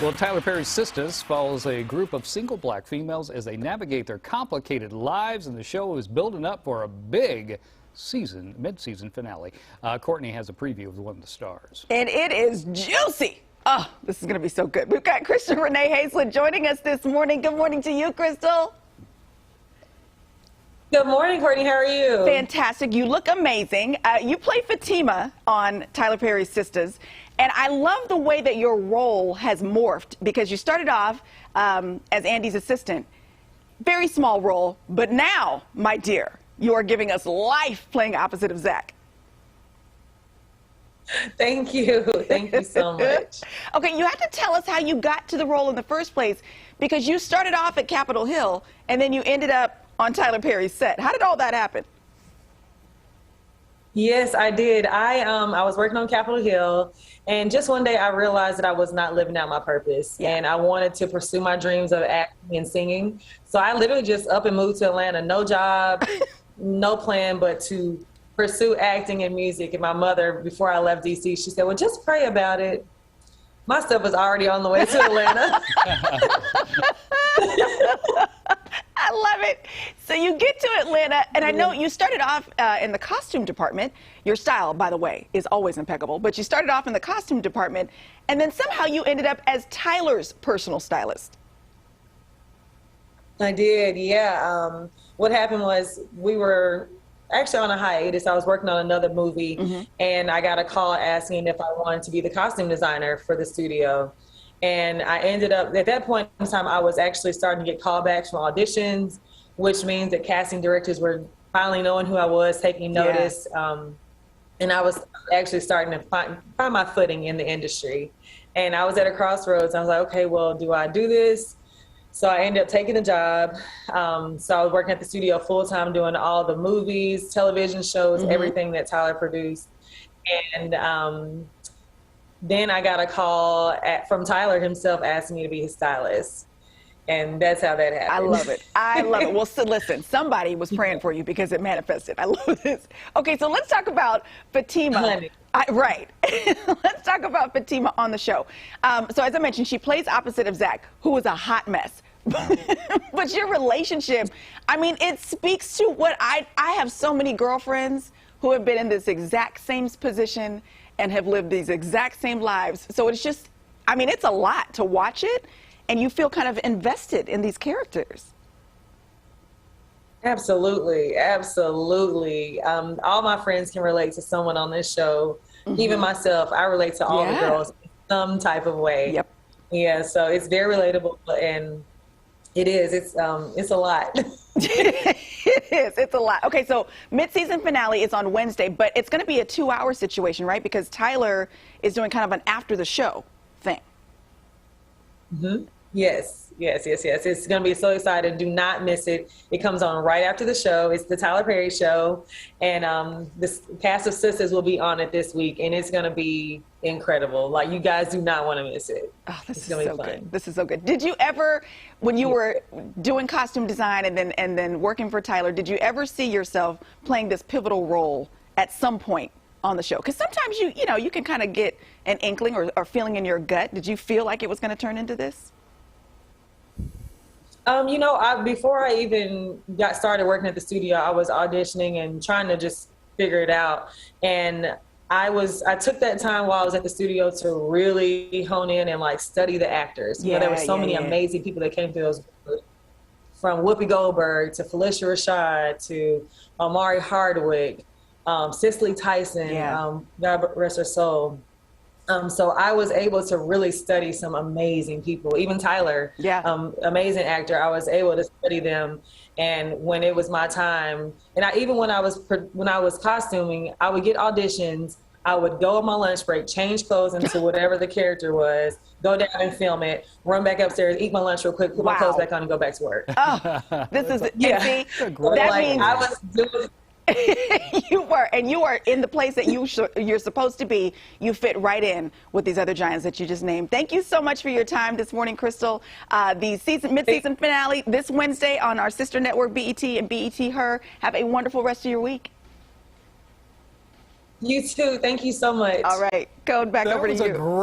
Well, Tyler Perry's Sistas follows a group of single black females as they navigate their complicated lives, and the show is building up for a big mid-season finale. Courtney has a preview of one of the stars. And it is juicy. Oh, this is going to be so good. We've got Crystal Renee Hayslett joining us this morning. Good morning to you, Crystal. Good morning, Courtney. How are you? Fantastic. You look amazing. You play Fatima on Tyler Perry's Sistas, and I love the way that your role has morphed because you started off as Andy's assistant. Very small role, but now, my dear, you are giving us life playing opposite of Zach. Thank you. Thank you so much. Okay, you have to tell us how you got to the role in the first place, because you started off at Capitol Hill and then you ended up on Tyler Perry's set. How did all that happen? Yes, I did. I was working on Capitol Hill, and just one day I realized that I was not living out my purpose, and I wanted to pursue my dreams of acting and singing. So I literally just up and moved to Atlanta. No job, no plan but to pursue acting and music. And my mother, before I left DC, she said, well, just pray about it. My stuff was already on the way to Atlanta. I love it. So you get to Atlanta, and I know you started off in the costume department. Your style, by the way, is always impeccable, but you started off in the costume department, and then somehow you ended up as Tyler's personal stylist. I did, yeah. What happened was we were actually on a hiatus. I was working on another movie, and I got a call asking if I wanted to be the costume designer for the studio. And I ended up, at that point in time, I was actually starting to get callbacks from auditions, which means that casting directors were finally knowing who I was, taking notice. And I was actually starting to find my footing in the industry. And I was at a crossroads. I was like, okay, well, do I do this? So I ended up taking the job. So I was working at the studio full time, doing all the movies, television shows, everything that Tyler produced. And then I got a call from Tyler himself asking me to be his stylist. And that's how that happened. I love it. I love it. Well, so listen, somebody was praying for you because it manifested. I love this. Okay, so let's talk about Fatima. Right. Let's talk about Fatima on the show. So as I mentioned, she plays opposite of Zach, who was a hot mess. But your relationship, I mean, it speaks to what I have so many girlfriends who have been in this exact same position and have lived these exact same lives. So it's just, I mean, it's a lot to watch it, and you feel kind of invested in these characters. Absolutely, absolutely. All my friends can relate to someone on this show. Even myself, I relate to all the girls in some type of way. Yep. Yeah, so it's very relatable, and it is. It's a lot. It is. It's a lot. Okay, so mid-season finale is on Wednesday, but it's going to be a 2-hour situation, right? Because Tyler is doing kind of an after-the-show thing. Yes. It's going to be so exciting. Do not miss it. It comes on right after the show. It's the Tyler Perry show. And the cast of Sistas will be on it this week, and it's going to be incredible. Like, you guys do not want to miss it. Oh, this is so good. This is so good. Did you ever, when you were doing costume design and then working for Tyler, did you ever see yourself playing this pivotal role at some point on the show? Because sometimes you can kind of get an inkling or feeling in your gut. Did you feel like it was going to turn into this? Before I even got started working at the studio, I was auditioning and trying to just figure it out. And I took that time while I was at the studio to really hone in and like study the actors. There were so many amazing people that came through those, from Whoopi Goldberg to Felicia Rashad to Omari Hardwick, Cicely Tyson, God rest her soul. So I was able to really study some amazing people, even Tyler, amazing actor. I was able to study them, and when it was my time, and when I was costuming, I would get auditions. I would go on my lunch break, change clothes into whatever the character was, go down and film it, run back upstairs, eat my lunch real quick, put my clothes back on, and go back to work. Oh, this is See, that means I was doing. You are in the place that you're supposed to be. You fit right in with these other giants that you just named. Thank you so much for your time this morning, Crystal. The mid-season finale this Wednesday on our sister network, BET and BET Her. Have a wonderful rest of your week. You too. Thank you so much. All right. Going back over to you.